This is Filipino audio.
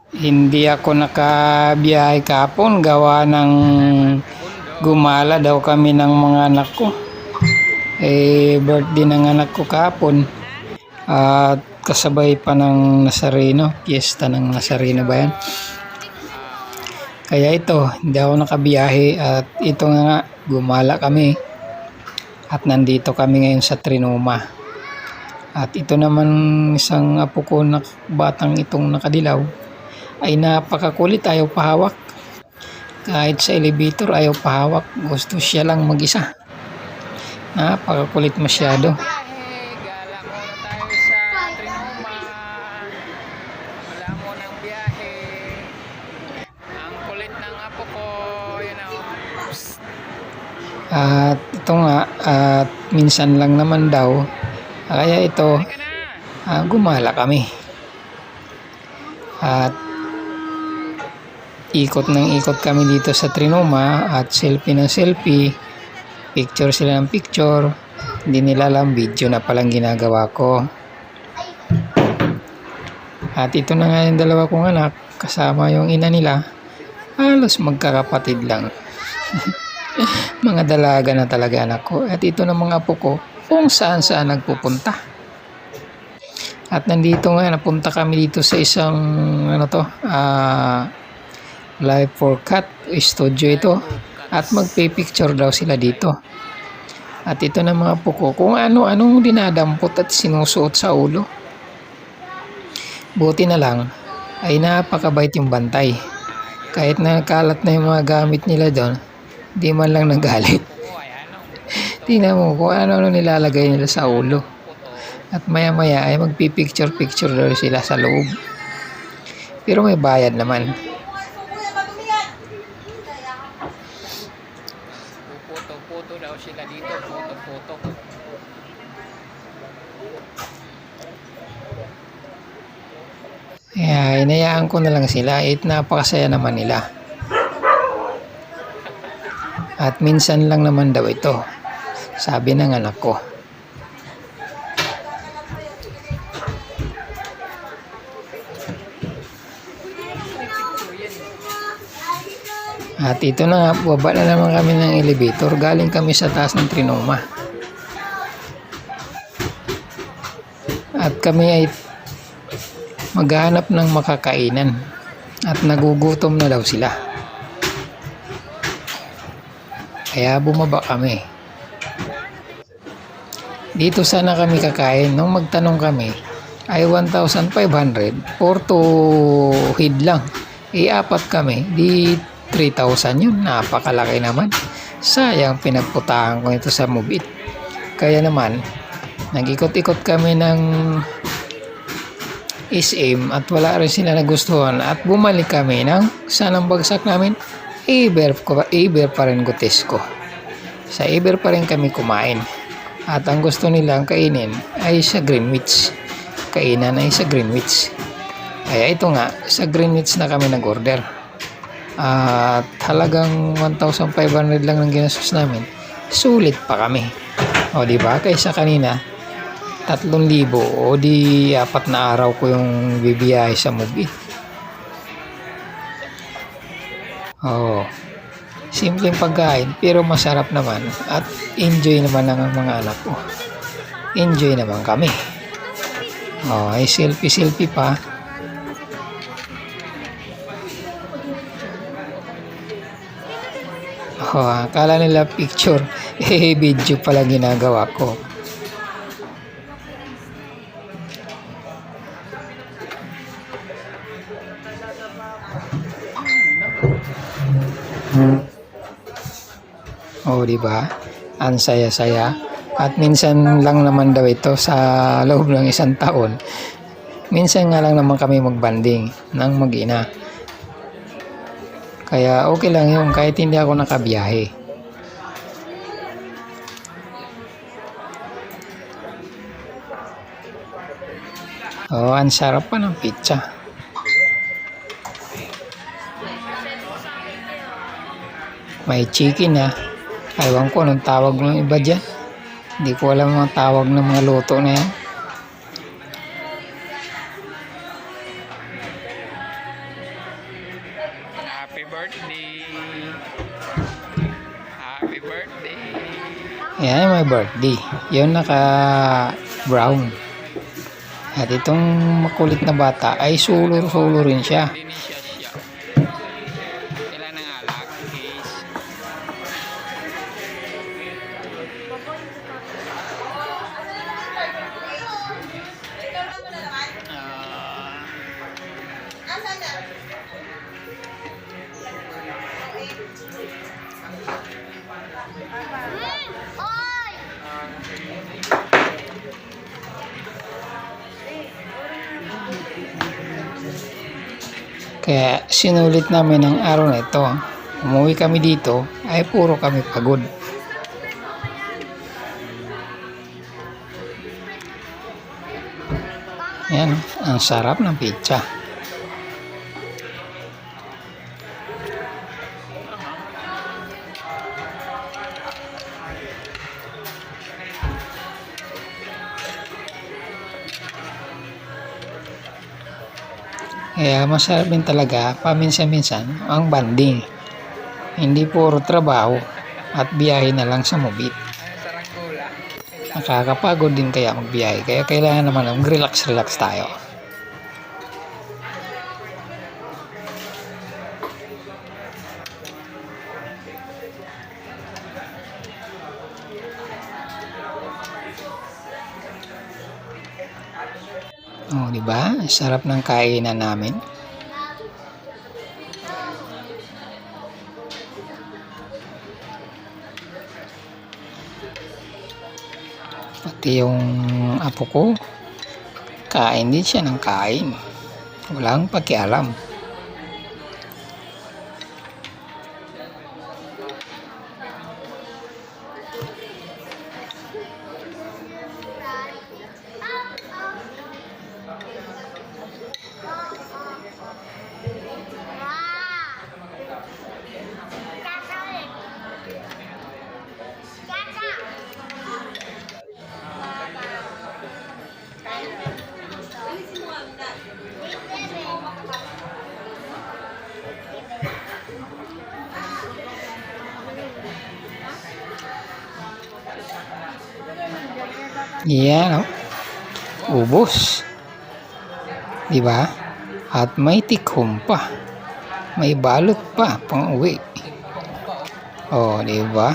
Hindi ako nakabiyahe kahapon gawa ng gumala daw kami ng mga anak ko. Birthday ng anak ko kahapon. At kasabay pa ng Nazareno, piyesta ng Nazareno ba yan? Kaya ito, hindi ako nakabiyahe at ito nga gumala kami. At nandito kami ngayon sa Trinoma. At ito naman isang apo ko na batang itong nakadilaw ay napakakulit, ayaw pahawak. Kahit sa elevator ayaw pahawak, gusto siya lang mag-isa. Napakakulit masyado. Gala muna tayo sa Trinoma. Wala mo ng biyahe. Ang kulit ng apo ko, At ito nga, at minsan lang naman daw. Kaya ito, gumala kami. At ikot ng ikot kami dito sa Trinoma at selfie ng selfie. Picture sila ng picture. Hindi nila alam, video na palang ginagawa ko. At ito na nga yung dalawa kong anak, kasama yung ina nila. Halos magkakapatid lang. Mga dalaga na talaga anak ko. At ito na mga apo ko, kung saan saan nagpupunta. At nandito nga, napunta kami dito sa isang Live for Cat studio ito. At magpe-picture daw sila dito. At ito na mga apo ko, kung ano-anong dinadampot at sinusuot sa ulo. Buti na lang, ay napakabait yung bantay. Kahit nakalat na yung mga gamit nila doon, di man lang nagalit. Tingnan mo kung ano-ano nilalagay nila sa ulo. At maya-maya ay magpipicture-picture daw sila sa loob. Pero may bayad naman. Puto daw sila dito. Puto. Kaya inayaan ko na lang sila. Napakasaya naman nila. At minsan lang naman daw ito, sabi ng anak ko. At ito na nga, baba na naman kami ng elevator. Galing kami sa taas ng Trinoma. At kami ay maghahanap ng makakainan. At nagugutom na daw sila. Kaya bumaba kami. Dito sana kami kakain. Nung magtanong kami, ay 1,500 for 2 head lang. Apat kami. Di 3,000 yun. Napakalaki naman. Sayang pinagputahan ko ito sa Move It. Kaya naman, nag-ikot-ikot kami ng SM at wala rin sila nagustuhan. At bumalik kami ng sanang bagsak namin. Iber pa rin Gotesco. Sa Iber pa rin kami kumain. At ang gusto nilang kainin ay sa Greenwich. Kainan ay sa Greenwich. Kaya ito nga, sa Greenwich na kami nag-order. At halagang 1,500 lang ang ginastos namin. Sulit pa kami. O diba? Kaysa kanina, 3,000 o di 4 na araw ko yung bibiyahe sa Move It. Simpleng pagkain pero masarap naman at enjoy naman ng mga anak ko. Enjoy naman kami. Ay selfie pa. Akala nila picture, video pala ginagawa ko. Diba? Ang saya-saya. At minsan lang naman daw ito sa loob ng isang taon. Minsan nga lang naman kami magbanding ng mag-ina. Kaya okay lang yun kahit hindi ako nakabiyahe. Ang sarap pa ng pizza. May chicken na. Ewan ko anong tawag ng iba dyan. Hindi ko alam ang tawag ng mga luto na yan. Happy birthday. Happy birthday. Yan, my birthday. Yun naka-brown. At itong makulit na bata ay sulur-sulo rin siya. Dinisya siya. Kailan ang alak? Case. Kaya sinulit namin ang araw na ito. Umuwi kami dito ay puro kami pagod. Yan, ang sarap ng pizza. Kaya masarap din talaga paminsan-minsan ang banding. Hindi puro trabaho at biyahe na lang sa Mobit. Ay, saranggola. Nakakapagod din kaya magbiyahe. Kaya kailangan naman mag-relax-relax tayo. Oh, di ba? Sarap ng kainan namin. Pati yung apo ko, kain din siya ng kain. Walang pakialam. Yan, oh. Ubos. Di ba? At may tikhom pa. May balot pa pang uwi. Oh, di ba?